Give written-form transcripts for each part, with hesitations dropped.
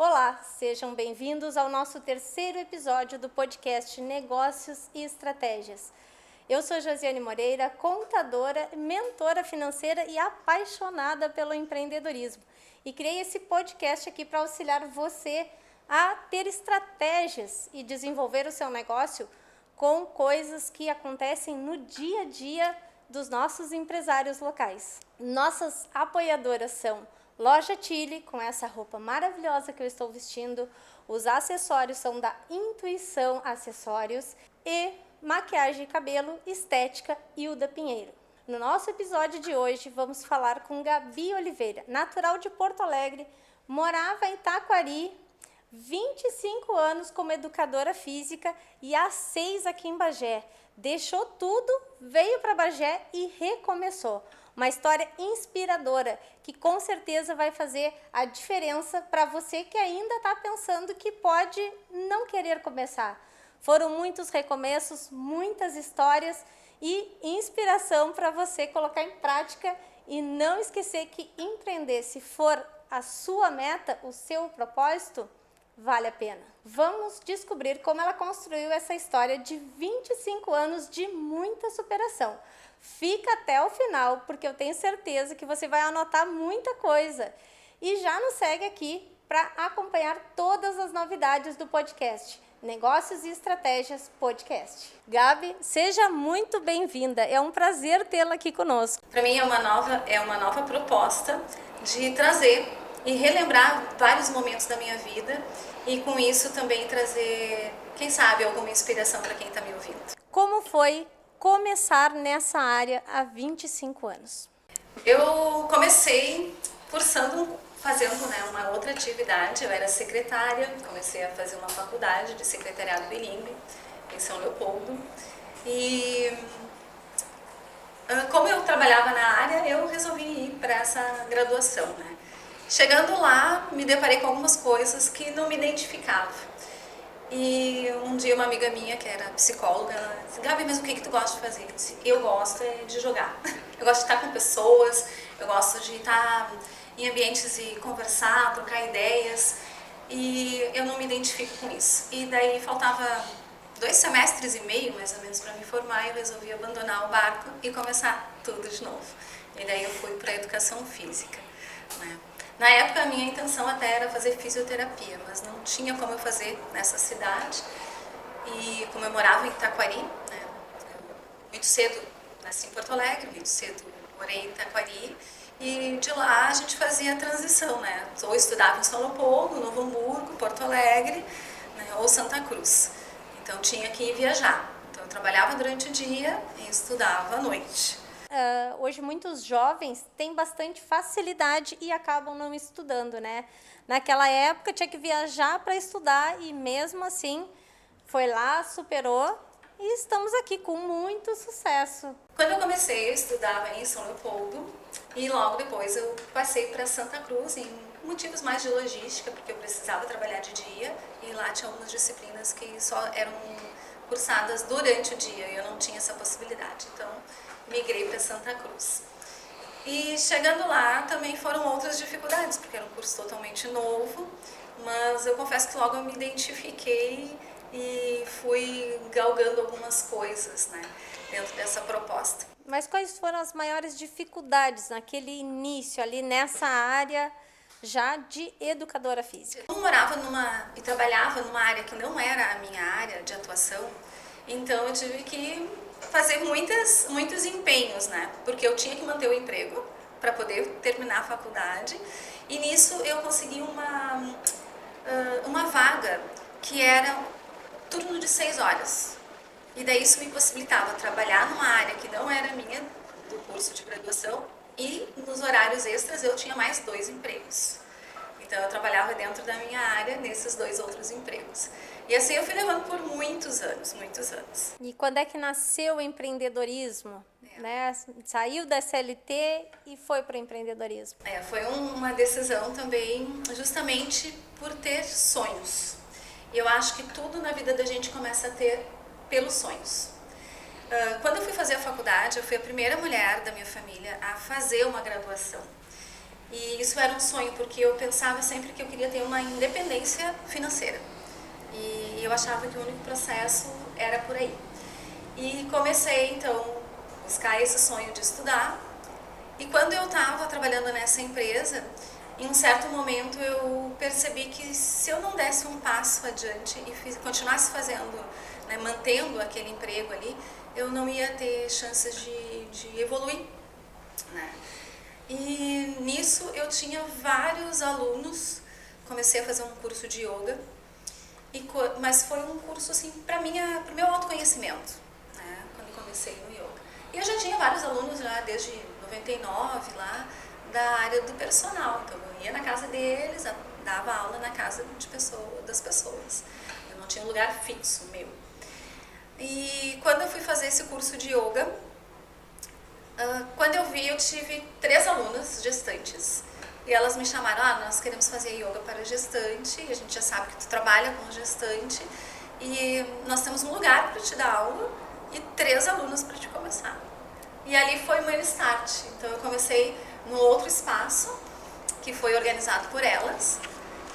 Olá, sejam bem-vindos ao nosso terceiro episódio do podcast Negócios e Estratégias. Eu sou Josiane Moreira, contadora, mentora financeira e apaixonada pelo empreendedorismo. E criei esse podcast aqui para auxiliar você a ter estratégias e desenvolver o seu negócio com coisas que acontecem no dia a dia dos nossos empresários locais. Nossas apoiadoras são Loja Chile, com essa roupa maravilhosa que eu estou vestindo. Os acessórios são da Intuição Acessórios e maquiagem e cabelo, estética Hilda Pinheiro. No nosso episódio de hoje, vamos falar com Gabi Oliveira, natural de Porto Alegre, morava em Taquari, 25 anos como educadora física e há 6 aqui em Bagé. Deixou tudo, veio para Bagé e recomeçou. Uma história inspiradora que com certeza vai fazer a diferença para você que ainda está pensando que pode não querer começar. Foram muitos recomeços, muitas histórias e inspiração para você colocar em prática e não esquecer que empreender, se for a sua meta, o seu propósito, vale a pena. Vamos descobrir como ela construiu essa história de 25 anos de muita superação. Fica até o final, porque eu tenho certeza que você vai anotar muita coisa. E já nos segue aqui para acompanhar todas as novidades do podcast. Negócios e Estratégias Podcast. Gabi, seja muito bem-vinda. É um prazer tê-la aqui conosco. Para mim é uma nova proposta de trazer e relembrar vários momentos da minha vida e com isso também trazer, quem sabe, alguma inspiração para quem está me ouvindo. Como foi começar nessa área há 25 anos? Eu comecei fazendo uma outra atividade. Eu era secretária, comecei a fazer uma faculdade de secretariado bilíngue em São Leopoldo e como eu trabalhava na área, eu resolvi ir para essa graduação, né? Chegando lá, me deparei com algumas coisas que não me identificavam. E um dia uma amiga minha, que era psicóloga, ela disse: Gabi, mas o que tu gosta de fazer? Eu disse: eu gosto de jogar. Eu gosto de estar com pessoas, eu gosto de estar em ambientes e conversar, trocar ideias. E eu não me identifico com isso. E daí faltava 2 semestres e meio, mais ou menos, para me formar. Eu resolvi abandonar o barco e começar tudo de novo. E daí eu fui para a educação física, né? Na época, a minha intenção até era fazer fisioterapia, mas não tinha como eu fazer nessa cidade. E como eu morava em Taquari, né, muito cedo nasci em Porto Alegre, muito cedo morei em Taquari, e de lá a gente fazia a transição, né? Ou estudava em São Leopoldo, Novo Hamburgo, Porto Alegre, né, ou Santa Cruz. Então tinha que ir viajar. Então eu trabalhava durante o dia e estudava à noite. Hoje muitos jovens têm bastante facilidade e acabam não estudando, né? Naquela época tinha que viajar para estudar e mesmo assim foi lá, superou e estamos aqui com muito sucesso. Quando eu comecei, eu estudava em São Leopoldo e logo depois eu passei para Santa Cruz em motivos mais de logística, porque eu precisava trabalhar de dia e lá tinha algumas disciplinas que só eram cursadas durante o dia e eu não tinha essa possibilidade. Então, migrei para Santa Cruz. E chegando lá também foram outras dificuldades, porque era um curso totalmente novo, mas eu confesso que logo eu me identifiquei e fui galgando algumas coisas, né, dentro dessa proposta. Mas quais foram as maiores dificuldades naquele início ali nessa área já de educadora física? Eu morava e trabalhava numa área que não era a minha área de atuação, então eu tive que fazer muitos empenhos, né? Porque eu tinha que manter o emprego para poder terminar a faculdade. E nisso eu consegui uma vaga que era turno de 6 horas. E daí isso me possibilitava trabalhar numa área que não era minha, do curso de graduação, e nos horários extras eu tinha mais 2 empregos. Então eu trabalhava dentro da minha área nesses 2 outros empregos. E assim eu fui levando por muitos anos, muitos anos. E quando é que nasceu o empreendedorismo? Né? Saiu da CLT e foi para o empreendedorismo. Foi uma decisão também justamente por ter sonhos. E eu acho que tudo na vida da gente começa a ter pelos sonhos. Quando eu fui fazer a faculdade, eu fui a primeira mulher da minha família a fazer uma graduação. E isso era um sonho, porque eu pensava sempre que eu queria ter uma independência financeira. E eu achava que o único processo era por aí. E comecei, então, a buscar esse sonho de estudar. E quando eu estava trabalhando nessa empresa, em um certo momento eu percebi que se eu não desse um passo adiante e continuasse fazendo, né, mantendo aquele emprego ali, eu não ia ter chances de evoluir, né? E nisso eu tinha vários alunos, comecei a fazer um curso de yoga, mas foi um curso assim para o meu autoconhecimento, né, quando comecei no yoga. E eu já tinha vários alunos lá desde 99 lá da área do personal, então eu ia na casa deles, dava aula na casa das pessoas. Eu não tinha um lugar fixo meu. E quando eu fui fazer esse curso de yoga, quando eu vi, eu tive 3 alunas gestantes. E elas me chamaram, nós queremos fazer yoga para gestante, e a gente já sabe que tu trabalha com gestante, e nós temos um lugar para te dar aula e 3 alunos para te começar. E ali foi o meu start. Então eu comecei no outro espaço, que foi organizado por elas,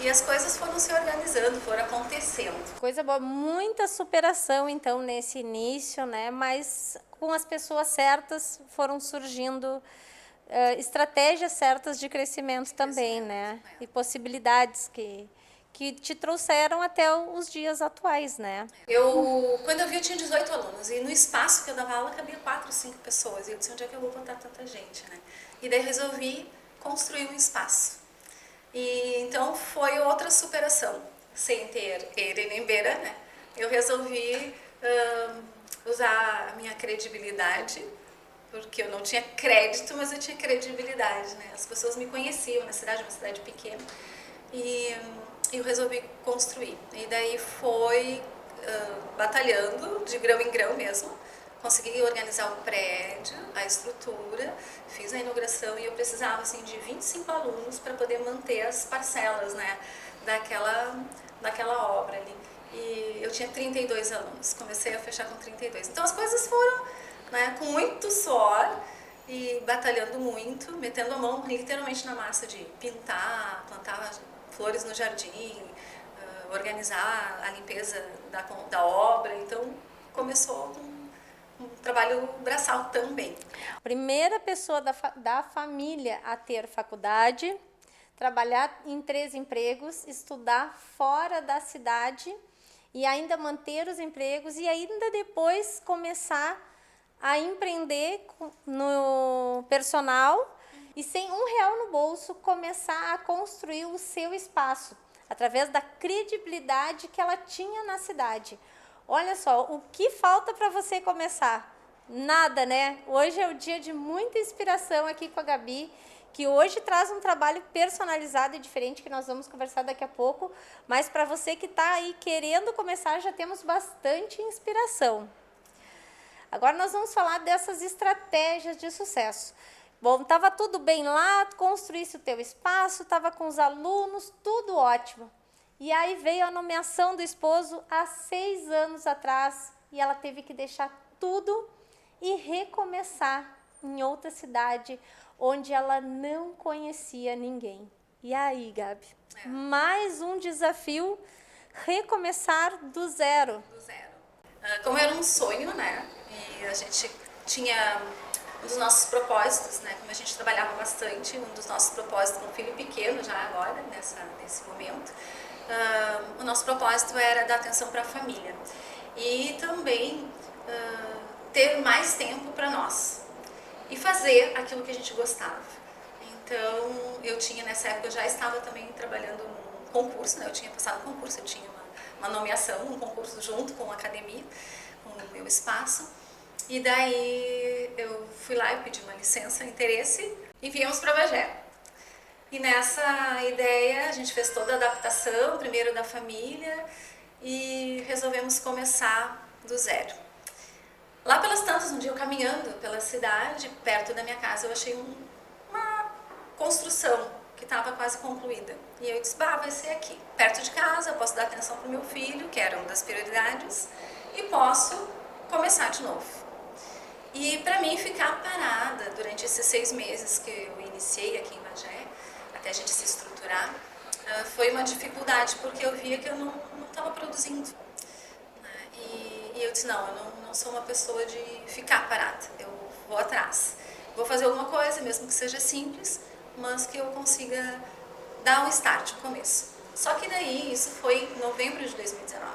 e as coisas foram se organizando, foram acontecendo. Coisa boa, muita superação então nesse início, né? Mas com as pessoas certas foram surgindo estratégias certas de crescimento também, né? E possibilidades que te trouxeram até os dias atuais, né? Quando eu vi, eu tinha 18 alunos, e no espaço que eu dava aula cabia 4, 5 pessoas, e eu disse, onde é que eu vou botar tanta gente, né? E daí resolvi construir um espaço. E então foi outra superação, sem ter nem beira, né? Eu resolvi usar a minha credibilidade, porque eu não tinha crédito, mas eu tinha credibilidade, né? As pessoas me conheciam na cidade, uma cidade pequena, e eu resolvi construir. E daí foi batalhando de grão em grão mesmo. Consegui organizar o prédio, a estrutura, fiz a inauguração e eu precisava assim de 25 alunos para poder manter as parcelas, né, daquela obra ali. E eu tinha 32 alunos, comecei a fechar com 32. Então as coisas foram, né, com muito suor e batalhando muito, metendo a mão literalmente na massa de pintar, plantar flores no jardim, organizar a limpeza da obra. Então começou um trabalho braçal também. Primeira pessoa da família a ter faculdade, trabalhar em 3 empregos, estudar fora da cidade e ainda manter os empregos e ainda depois começar a empreender no personal e sem R$1 no bolso começar a construir o seu espaço através da credibilidade que ela tinha na cidade. Olha só, o que falta para você começar? Nada, né? Hoje é o dia de muita inspiração aqui com a Gabi, que hoje traz um trabalho personalizado e diferente, que nós vamos conversar daqui a pouco, mas para você que está aí querendo começar, já temos bastante inspiração. Agora nós vamos falar dessas estratégias de sucesso. Bom, estava tudo bem lá, construísse o teu espaço, estava com os alunos, tudo ótimo. E aí veio a nomeação do esposo há 6 anos atrás e ela teve que deixar tudo e recomeçar em outra cidade onde ela não conhecia ninguém. E aí, Gabi? Mais um desafio, recomeçar do zero. Do zero. Como era um sonho, né? E a gente tinha um dos nossos propósitos, né? Como a gente trabalhava bastante, um dos nossos propósitos com um filho pequeno já agora, nesse momento, o nosso propósito era dar atenção para a família e também ter mais tempo para nós e fazer aquilo que a gente gostava. Então, eu tinha, nessa época, eu já estava também trabalhando num concurso, né? Eu tinha passado um concurso, eu tinha uma nomeação, um concurso junto com a academia, com o meu espaço. E daí eu fui lá e pedi uma licença, interesse, e viemos para Bagé. E nessa ideia a gente fez toda a adaptação, primeiro da família, e resolvemos começar do zero. Lá pelas tantas, um dia eu caminhando pela cidade, perto da minha casa, eu achei uma construção que estava quase concluída. E eu disse, vai ser aqui, perto de casa, eu posso dar atenção para o meu filho, que era uma das prioridades, e posso começar de novo. E para mim ficar parada durante esses 6 meses que eu iniciei aqui em Bagé, até a gente se estruturar, foi uma dificuldade, porque eu via que eu não estava produzindo. Né? E eu disse, não, eu não sou uma pessoa de ficar parada, eu vou atrás. Vou fazer alguma coisa, mesmo que seja simples, mas que eu consiga dar um start, um começo. Só que daí, isso foi em novembro de 2019,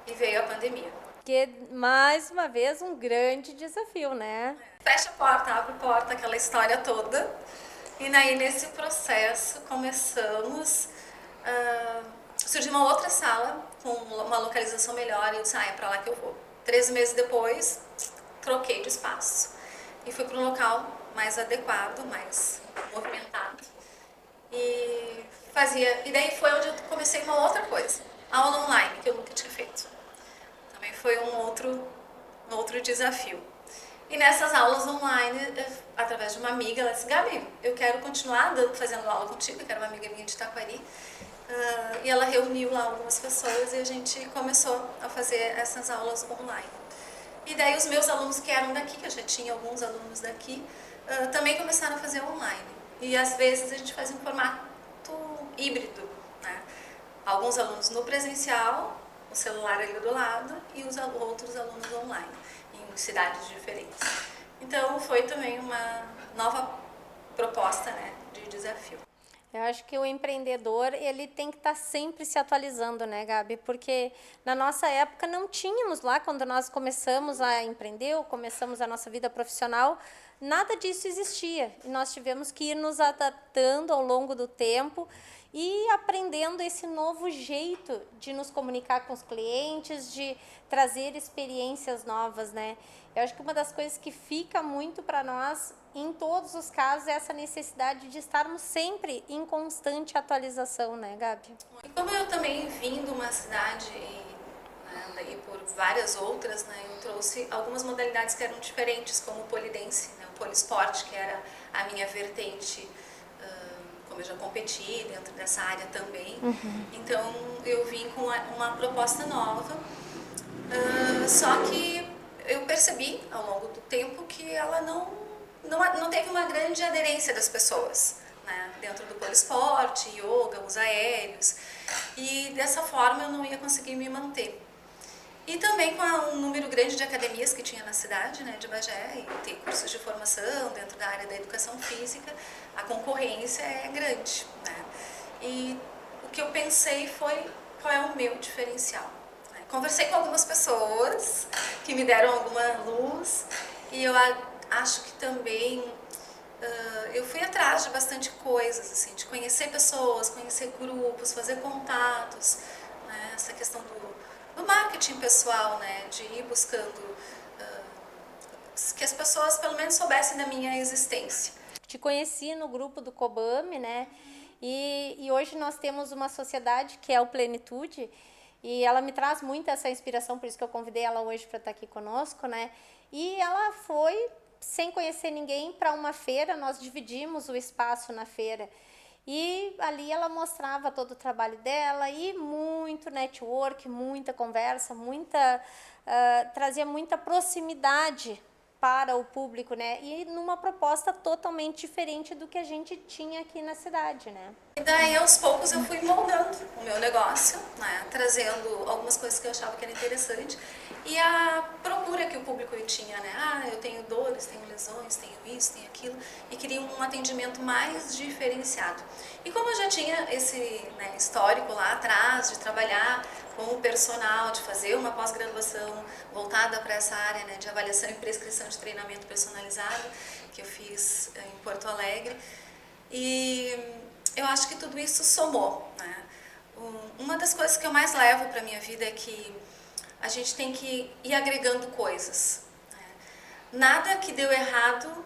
e veio a pandemia. Que, mais uma vez, um grande desafio, né? Fecha a porta, abre a porta, aquela história toda. E daí, nesse processo, começamos... surgiu uma outra sala, com uma localização melhor, e eu disse, é pra lá que eu vou. 3 meses depois, troquei de espaço. E fui para um local mais adequado, mais movimentado. E daí foi onde eu comecei uma outra coisa. Aula online, que eu nunca tinha feito. Também foi um outro desafio. E nessas aulas online, através de uma amiga, ela disse, Gabi, eu quero continuar fazendo aula contigo, que era uma amiga minha de Taquari. E ela reuniu lá algumas pessoas e a gente começou a fazer essas aulas online. E daí os meus alunos que eram daqui, que eu já tinha alguns alunos daqui, também começaram a fazer online. E às vezes a gente fazia um formato híbrido, né? Alguns alunos no presencial, o celular ali do lado, e os outros alunos online, em cidades diferentes. Então foi também uma nova proposta, né, de desafio. Eu acho que o empreendedor, ele tem que estar sempre se atualizando, né, Gabi? Porque na nossa época não tínhamos lá, quando nós começamos a empreender, ou começamos a nossa vida profissional, nada disso existia. E nós tivemos que ir nos adaptando ao longo do tempo e aprendendo esse novo jeito de nos comunicar com os clientes, de trazer experiências novas, né? Eu acho que uma das coisas que fica muito para nós, em todos os casos, é essa necessidade de estarmos sempre em constante atualização, né, Gabi? E como eu também vim de uma cidade, né, e por várias outras, né, eu trouxe algumas modalidades que eram diferentes, como o polidense, né, o poliesporte, que era a minha vertente, como eu já competi dentro dessa área também. Então eu vim com uma proposta nova, só que eu percebi ao longo do tempo que ela não teve uma grande aderência das pessoas, né? Dentro do poliesporte, yoga, os aéreos, e dessa forma eu não ia conseguir me manter. E também com um número grande de academias que tinha na cidade, né, de Bagé, e tem cursos de formação dentro da área da educação física, a concorrência é grande, né? E o que eu pensei foi qual é o meu diferencial. Conversei com algumas pessoas que me deram alguma luz e eu acho que também eu fui atrás de bastante coisas, assim, de conhecer pessoas, conhecer grupos, fazer contatos, né, essa questão do marketing pessoal, né, de ir buscando que as pessoas pelo menos soubessem da minha existência. Te conheci no grupo do Cobame, né, e hoje nós temos uma sociedade que é o Plenitude, e ela me traz muito essa inspiração, por isso que eu convidei ela hoje para estar aqui conosco, né? E ela foi, sem conhecer ninguém, para uma feira, nós dividimos o espaço na feira. E ali ela mostrava todo o trabalho dela e muito network, muita conversa, trazia muita proximidade para o público, né? E numa proposta totalmente diferente do que a gente tinha aqui na cidade, né? E daí, aos poucos, eu fui moldando o meu negócio, né? Trazendo algumas coisas que eu achava que era interessante e a procura que o público tinha, né? Eu tenho dores, tenho lesões, tenho isso, tenho aquilo, e queria um atendimento mais diferenciado. E como eu já tinha esse, né, histórico lá atrás de trabalhar com o personal, de fazer uma pós-graduação voltada para essa área, né, de avaliação e prescrição de treinamento personalizado, que eu fiz em Porto Alegre, e eu acho que tudo isso somou, né? Uma das coisas que eu mais levo para a minha vida é que a gente tem que ir agregando coisas, né? Nada que deu errado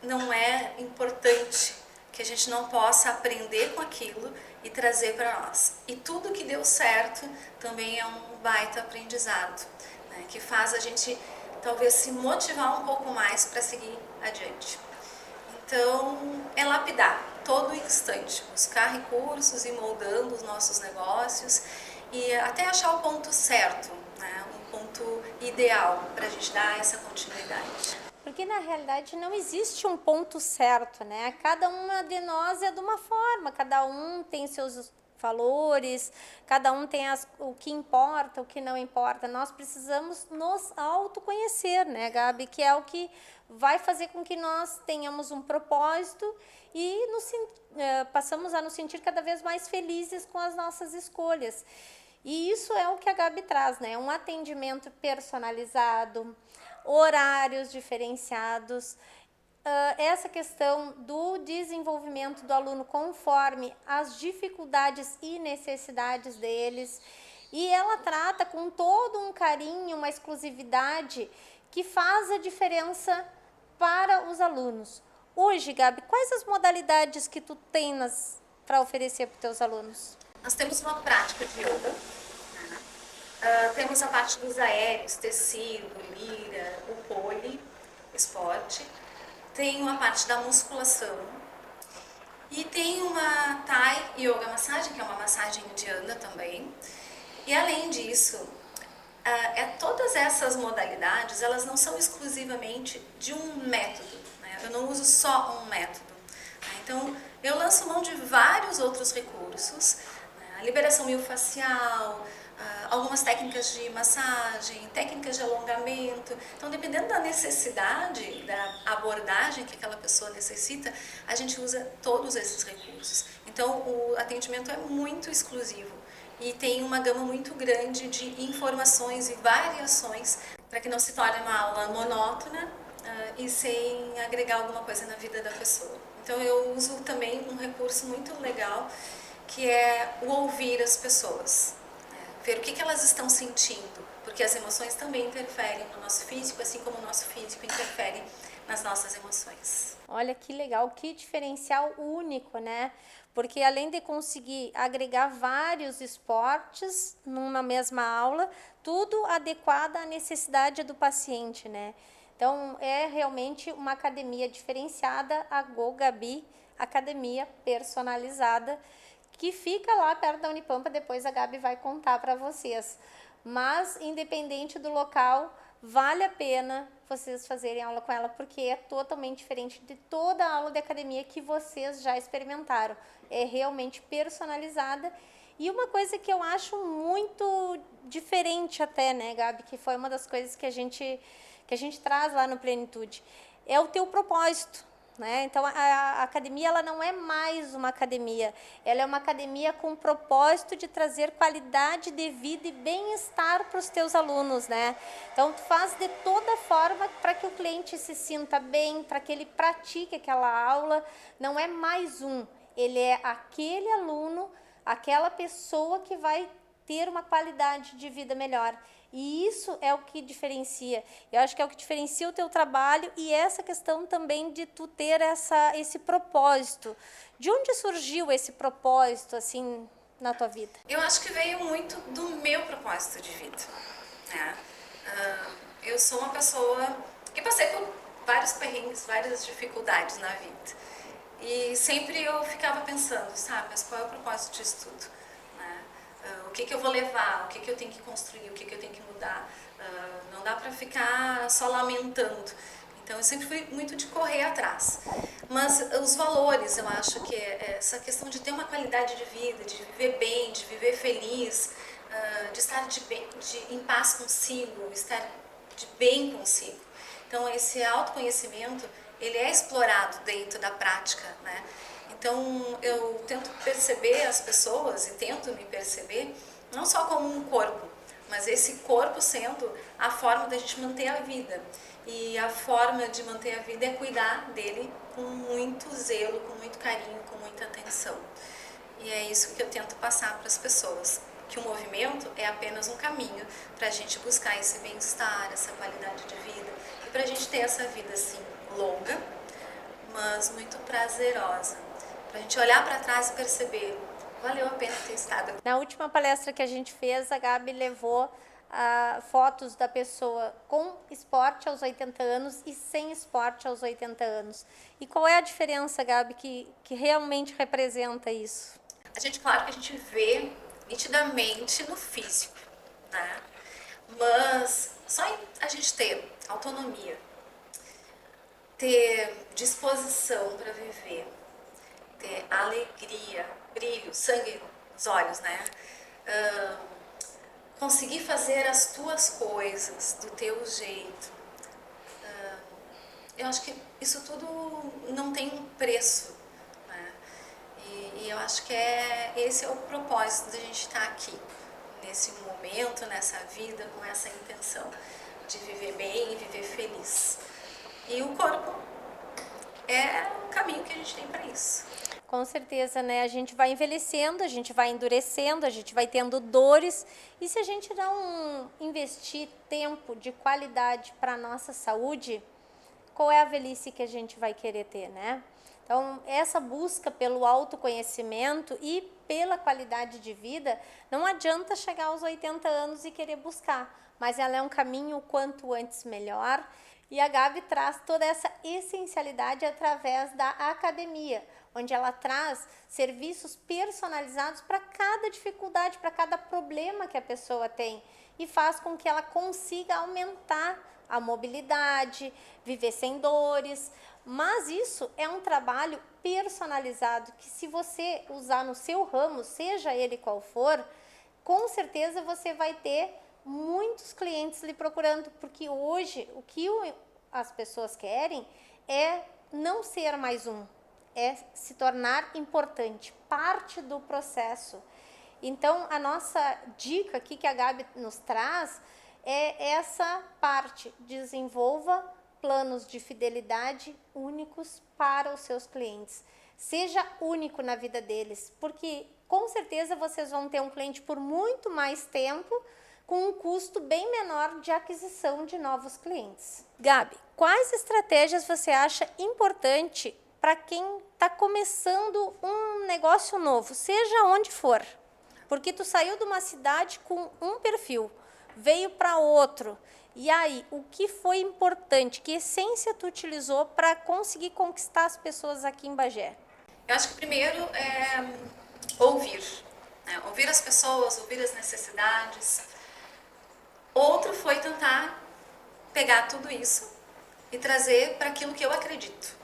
não é importante que a gente não possa aprender com aquilo e trazer para nós. E tudo que deu certo também é um baita aprendizado, né? Que faz a gente talvez se motivar um pouco mais para seguir adiante. Então, é lapidar todo instante, buscar recursos e moldando os nossos negócios e até achar o ponto certo, né? Um ponto ideal para a gente dar essa continuidade. Porque na realidade não existe um ponto certo, né? Cada uma de nós é de uma forma, cada um tem seus valores, cada um tem o que importa, o que não importa. Nós precisamos nos autoconhecer, né, Gabi? Que é o que vai fazer com que nós tenhamos um propósito e passamos a nos sentir cada vez mais felizes com as nossas escolhas. E isso é o que a Gabi traz, né? Um atendimento personalizado, horários diferenciados, essa questão do desenvolvimento do aluno conforme as dificuldades e necessidades deles. E ela trata com todo um carinho, uma exclusividade que faz a diferença para os alunos. Hoje, Gabi, quais as modalidades que tu tens para oferecer para os teus alunos? Nós temos uma prática de yoga, né? Temos a parte dos aéreos, tecido, lira, o pole, esporte. Tem uma parte da musculação. E tem uma Thai Yoga Massagem, que é uma massagem indiana também. E além disso, todas essas modalidades, elas não são exclusivamente de um método, né? Eu não uso só um método. Então, eu lanço mão de vários outros recursos, né? A liberação miofascial, algumas técnicas de massagem, técnicas de alongamento. Então, dependendo da necessidade, da abordagem que aquela pessoa necessita, a gente usa todos esses recursos. Então, o atendimento é muito exclusivo e tem uma gama muito grande de informações e variações para que não se torne uma aula monótona e sem agregar alguma coisa na vida da pessoa. Então, eu uso também um recurso muito legal, que é o ouvir as pessoas, né? Ver o que elas estão sentindo, porque as emoções também interferem no nosso físico, assim como o nosso físico interfere nas nossas emoções. Olha que legal, que diferencial único, né? Porque além de conseguir agregar vários esportes numa mesma aula, tudo adequado à necessidade do paciente, né? Então, é realmente uma academia diferenciada, a Go Gabi, academia personalizada, que fica lá perto da Unipampa, depois a Gabi vai contar para vocês. Mas, independente do local, vale a pena vocês fazerem aula com ela, porque é totalmente diferente de toda a aula de academia que vocês já experimentaram. É realmente personalizada. E uma coisa que eu acho muito diferente até, né, Gabi, que foi uma das coisas que a gente traz lá no Plenitude, é o teu propósito, né? Então, a academia, ela não é mais uma academia, ela é uma academia com o propósito de trazer qualidade de vida e bem-estar para os teus alunos, né? Então, tu faz de toda forma para que o cliente se sinta bem, para que ele pratique aquela aula. Não é mais um, ele é aquele aluno, aquela pessoa que vai ter uma qualidade de vida melhor. E isso é o que diferencia. Eu acho que é o que diferencia o teu trabalho e essa questão também de tu ter esse propósito. De onde surgiu esse propósito, assim, na tua vida? Eu acho que veio muito do meu propósito de vida, né? Eu sou uma pessoa que passei por vários perrengues, várias dificuldades na vida. E sempre eu ficava pensando, sabe, mas qual é o propósito disso tudo? O que eu vou levar, o que eu tenho que construir, o que eu tenho que mudar. Não dá para ficar só lamentando. Então, eu sempre fui muito de correr atrás. Mas os valores, eu acho que essa questão de ter uma qualidade de vida, de viver bem, de viver feliz, de estar em paz consigo, estar de bem consigo. Então, esse autoconhecimento, ele é explorado dentro da prática, né? Então, eu tento perceber as pessoas e tento me perceber não só como um corpo, mas esse corpo sendo a forma da gente manter a vida. E a forma de manter a vida é cuidar dele com muito zelo, com muito carinho, com muita atenção. E é isso que eu tento passar para as pessoas, que o movimento é apenas um caminho para a gente buscar esse bem-estar, essa qualidade de vida, e para a gente ter essa vida assim, longa, mas muito prazerosa. Para a gente olhar para trás e perceber, valeu a pena ter estado aqui. Na última palestra que a gente fez, a Gabi levou fotos da pessoa com esporte aos 80 anos e sem esporte aos 80 anos. E qual é a diferença, Gabi, que realmente representa isso? Claro que a gente vê nitidamente no físico, né? Mas só a gente ter autonomia, ter disposição para viver, ter alegria, brilho, sangue nos olhos, né? Conseguir fazer as tuas coisas do teu jeito. Eu acho que isso tudo não tem um preço, né? E eu acho que esse é o propósito da gente estar aqui, nesse momento, nessa vida, com essa intenção de viver bem e viver feliz. E o corpo é o caminho que a gente tem para isso. Com certeza, né? A gente vai envelhecendo, a gente vai endurecendo, a gente vai tendo dores. E se a gente não investir tempo de qualidade para a nossa saúde, qual é a velhice que a gente vai querer ter, né? Então, essa busca pelo autoconhecimento e pela qualidade de vida, não adianta chegar aos 80 anos e querer buscar, mas ela é um caminho o quanto antes melhor. E a Gabi traz toda essa essencialidade através da academia, onde ela traz serviços personalizados para cada dificuldade, para cada problema que a pessoa tem e faz com que ela consiga aumentar a mobilidade, viver sem dores. Mas isso é um trabalho personalizado que, se você usar no seu ramo, seja ele qual for, com certeza você vai ter muitos clientes lhe procurando, porque hoje o que as pessoas querem é não ser mais um, é se tornar importante, parte do processo. Então, a nossa dica aqui que a Gabi nos traz é essa parte: desenvolva planos de fidelidade únicos para os seus clientes. Seja único na vida deles, porque com certeza vocês vão ter um cliente por muito mais tempo, com um custo bem menor de aquisição de novos clientes. Gabi, quais estratégias você acha importante para quem está começando um negócio novo, seja onde for? Porque tu saiu de uma cidade com um perfil, veio para outro. E aí, o que foi importante? Que essência tu utilizou para conseguir conquistar as pessoas aqui em Bagé? Eu acho que primeiro é ouvir, né? Ouvir as pessoas, ouvir as necessidades. Outro foi tentar pegar tudo isso e trazer para aquilo que eu acredito,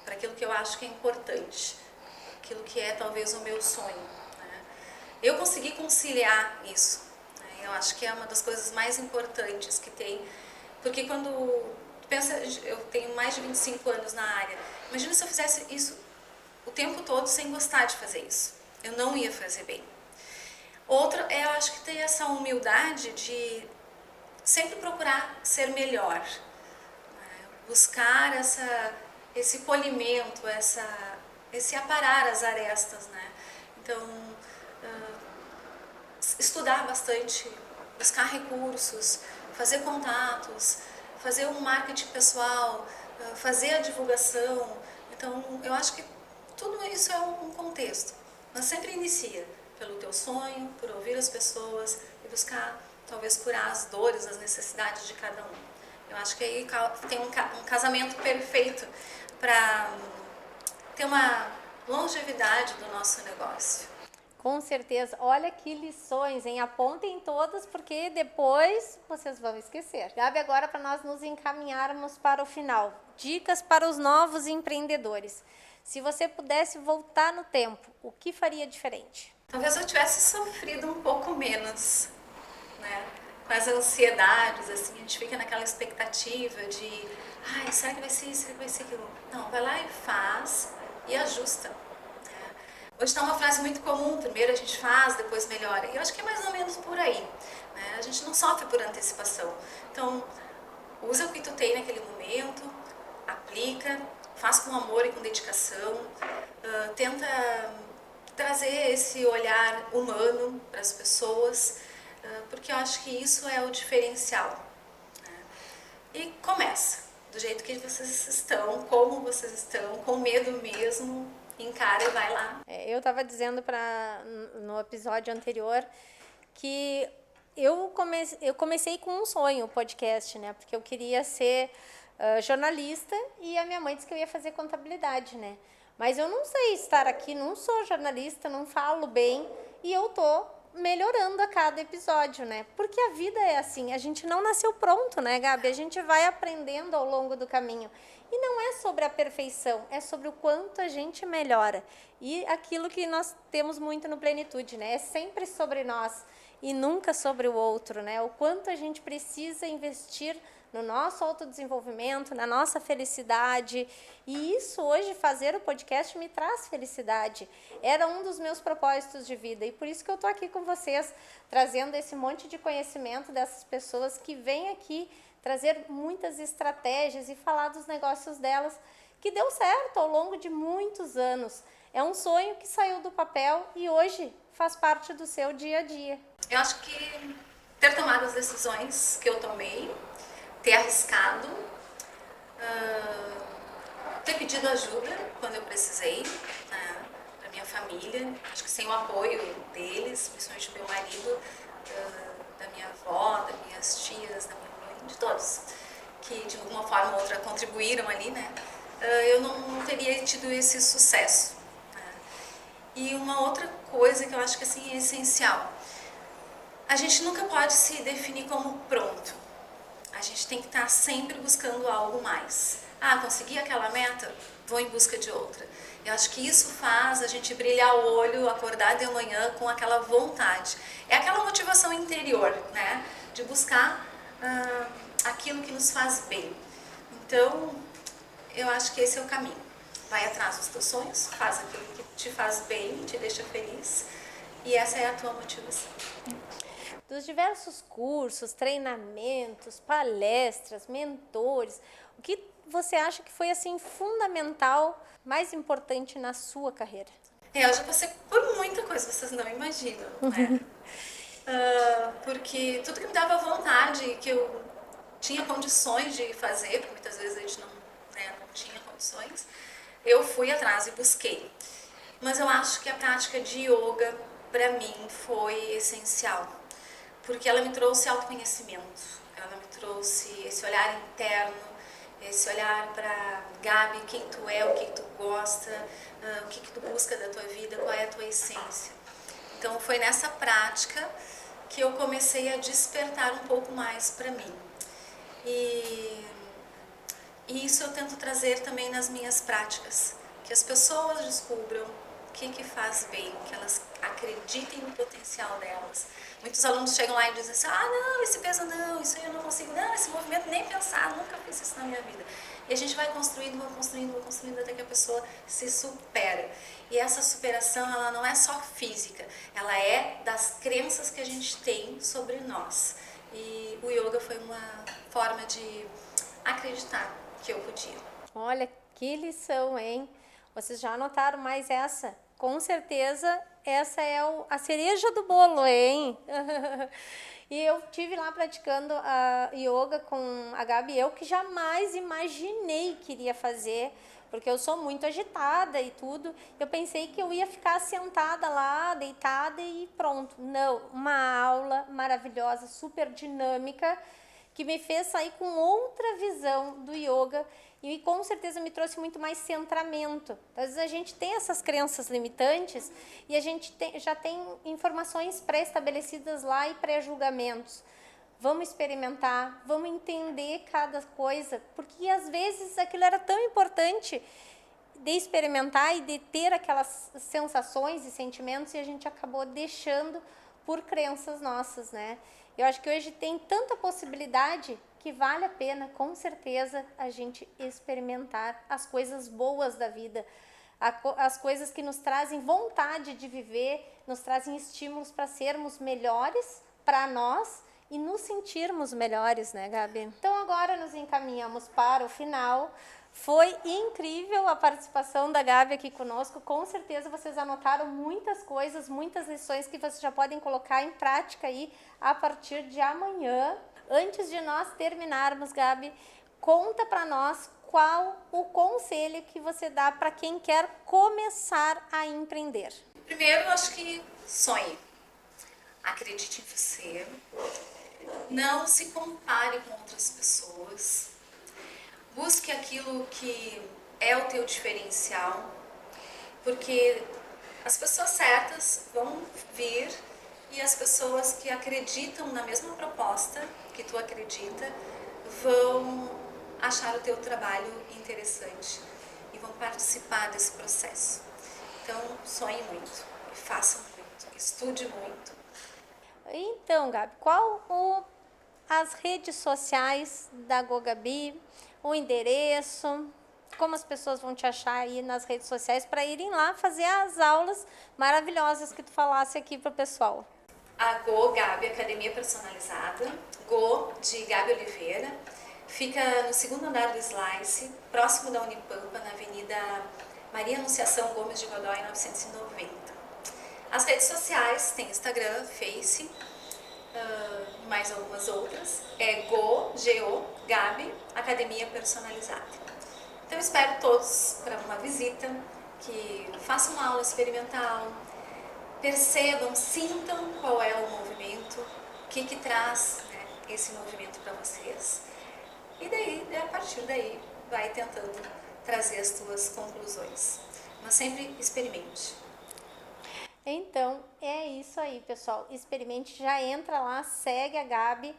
para aquilo que eu acho que é importante, aquilo que é talvez o meu sonho, né? Eu consegui conciliar isso, né? Eu acho que é uma das coisas mais importantes que tem, porque quando pensa, eu tenho mais de 25 anos na área, imagina se eu fizesse isso o tempo todo sem gostar de fazer isso, eu não ia fazer bem. Outro é, eu acho que ter essa humildade de sempre procurar ser melhor, né? Buscar esse polimento, esse aparar as arestas, né? Então, estudar bastante, buscar recursos, fazer contatos, fazer um marketing pessoal, fazer a divulgação. Então, eu acho que tudo isso é um contexto, mas sempre inicia pelo teu sonho, por ouvir as pessoas e buscar talvez curar as dores, as necessidades de cada um. Eu acho que aí tem um casamento perfeito para ter uma longevidade do nosso negócio. Com certeza. Olha que lições, hein? Apontem todas, porque depois vocês vão esquecer. Gabi, agora para nós nos encaminharmos para o final. Dicas para os novos empreendedores. Se você pudesse voltar no tempo, o que faria diferente? Talvez eu tivesse sofrido um pouco menos, né? Com as ansiedades, assim, a gente fica naquela expectativa de, ai, será que vai ser isso, será que vai ser aquilo? Não, vai lá e faz e ajusta. Hoje está uma frase muito comum: primeiro a gente faz, depois melhora. E eu acho que é mais ou menos por aí, né? A gente não sofre por antecipação. Então, usa o que tu tem naquele momento, aplica, faz com amor e com dedicação, tenta trazer esse olhar humano para as pessoas, porque eu acho que isso é o diferencial, né? E começa do jeito que vocês estão, como vocês estão, com medo mesmo, encara e vai lá. Eu estava dizendo no episódio anterior que eu comecei com um sonho, o podcast, né? Porque eu queria ser jornalista e a minha mãe disse que eu ia fazer contabilidade, né? Mas eu não sei estar aqui, não sou jornalista, não falo bem e eu tô melhorando a cada episódio, né? Porque a vida é assim, a gente não nasceu pronto, né, Gabi? A gente vai aprendendo ao longo do caminho. E não é sobre a perfeição, é sobre o quanto a gente melhora. E aquilo que nós temos muito no Plenitude, né? É sempre sobre nós e nunca sobre o outro, né? O quanto a gente precisa investir no nosso autodesenvolvimento, na nossa felicidade. E isso hoje, fazer o podcast, me traz felicidade. Era um dos meus propósitos de vida. E por isso que eu estou aqui com vocês, trazendo esse monte de conhecimento dessas pessoas que vêm aqui trazer muitas estratégias e falar dos negócios delas, que deu certo ao longo de muitos anos. É um sonho que saiu do papel e hoje faz parte do seu dia a dia. Eu acho que ter tomado as decisões que eu tomei, ter arriscado, ter pedido ajuda quando eu precisei, né, da minha família. Acho que sem o apoio deles, principalmente do meu marido, da minha avó, das minhas tias, da minha mãe, de todos, que de alguma forma ou outra contribuíram ali, né, eu não teria tido esse sucesso. Né. E uma outra coisa que eu acho que assim, é essencial, a gente nunca pode se definir como pronto. A gente tem que estar sempre buscando algo mais. Ah, consegui aquela meta? Vou em busca de outra. Eu acho que isso faz a gente brilhar o olho, acordar de manhã com aquela vontade. É aquela motivação interior, né? De buscar aquilo que nos faz bem. Então, eu acho que esse é o caminho. Vai atrás dos teus sonhos, faz aquilo que te faz bem, te deixa feliz. E essa é a tua motivação. Dos diversos cursos, treinamentos, palestras, mentores, o que você acha que foi assim fundamental, mais importante na sua carreira? Eu já passei por muita coisa, vocês não imaginam, né? Porque tudo que me dava vontade, que eu tinha condições de fazer, porque muitas vezes a gente não tinha condições, eu fui atrás e busquei. Mas eu acho que a prática de yoga, para mim, foi essencial. Porque ela me trouxe autoconhecimento, ela me trouxe esse olhar interno, esse olhar para Gabi, quem tu é, o que tu gosta, o que tu busca da tua vida, qual é a tua essência. Então foi nessa prática que eu comecei a despertar um pouco mais para mim. E isso eu tento trazer também nas minhas práticas, que as pessoas descubram o que faz bem, que elas acreditem no potencial delas. Muitos alunos chegam lá e dizem assim, não, esse peso não, isso aí eu não consigo, não, esse movimento nem pensar, nunca fiz isso na minha vida. E a gente vai construindo até que a pessoa se supera. E essa superação, ela não é só física, ela é das crenças que a gente tem sobre nós. E o yoga foi uma forma de acreditar que eu podia. Olha, que lição, hein? Vocês já anotaram mais essa? Com certeza, essa é a cereja do bolo, hein? E eu tive lá praticando a yoga com a Gabi, eu que jamais imaginei que iria fazer, porque eu sou muito agitada e tudo. Eu pensei que eu ia ficar sentada lá, deitada e pronto. Não, uma aula maravilhosa, super dinâmica, que me fez sair com outra visão do yoga e com certeza me trouxe muito mais centramento. Às vezes a gente tem essas crenças limitantes e a gente já tem informações pré-estabelecidas lá e pré-julgamentos. Vamos experimentar, vamos entender cada coisa, porque às vezes aquilo era tão importante de experimentar e de ter aquelas sensações e sentimentos e a gente acabou deixando por crenças nossas, né? Eu acho que hoje tem tanta possibilidade que vale a pena, com certeza, a gente experimentar as coisas boas da vida, as coisas que nos trazem vontade de viver, nos trazem estímulos para sermos melhores para nós e nos sentirmos melhores, né, Gabi? Então agora nos encaminhamos para o final. Foi incrível a participação da Gabi aqui conosco. Com certeza vocês anotaram muitas coisas, muitas lições que vocês já podem colocar em prática aí a partir de amanhã. Antes de nós terminarmos, Gabi, conta para nós qual o conselho que você dá para quem quer começar a empreender. Primeiro, eu acho que sonhe. Acredite em você. Não se compare com outras pessoas. Busque aquilo que é o teu diferencial, porque as pessoas certas vão vir e as pessoas que acreditam na mesma proposta que tu acredita vão achar o teu trabalho interessante e vão participar desse processo. Então, sonhe muito, faça muito, estude muito. Então, Gabi, as redes sociais da GoGabi, o endereço, como as pessoas vão te achar aí nas redes sociais para irem lá fazer as aulas maravilhosas que tu falasse aqui pro pessoal? A GoGabi, Academia Personalizada, Go de Gabi Oliveira, fica no segundo andar do Slice, próximo da Unipampa, na Avenida Maria Anunciação Gomes de Godoy, 990. As redes sociais tem Instagram, Face, mais algumas outras. É Go, Gabi, Academia Personalizada. Então espero todos para uma visita, que façam uma aula experimental, percebam, sintam qual é o movimento, o que traz, né, esse movimento para vocês. E daí, a partir daí, vai tentando trazer as tuas conclusões. Mas sempre experimente. Então, é isso aí, pessoal. Experimente, já entra lá, segue a Gabi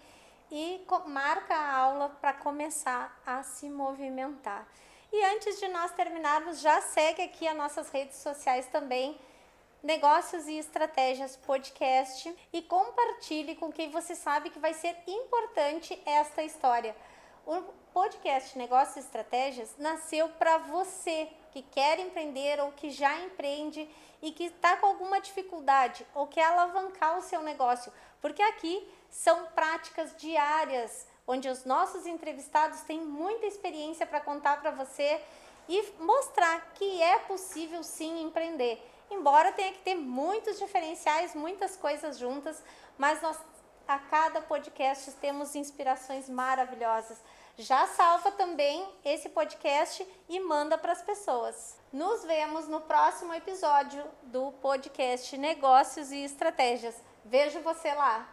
e marca a aula para começar a se movimentar. E antes de nós terminarmos, já segue aqui as nossas redes sociais também, Negócios e Estratégias Podcast, e compartilhe com quem você sabe que vai ser importante esta história. O podcast Negócios e Estratégias nasceu para você que quer empreender ou que já empreende e que está com alguma dificuldade ou quer alavancar o seu negócio, porque aqui são práticas diárias, onde os nossos entrevistados têm muita experiência para contar para você e mostrar que é possível sim empreender. Embora tenha que ter muitos diferenciais, muitas coisas juntas, mas nós a cada podcast temos inspirações maravilhosas. Já salva também esse podcast e manda para as pessoas. Nos vemos no próximo episódio do podcast Negócios e Estratégias. Vejo você lá!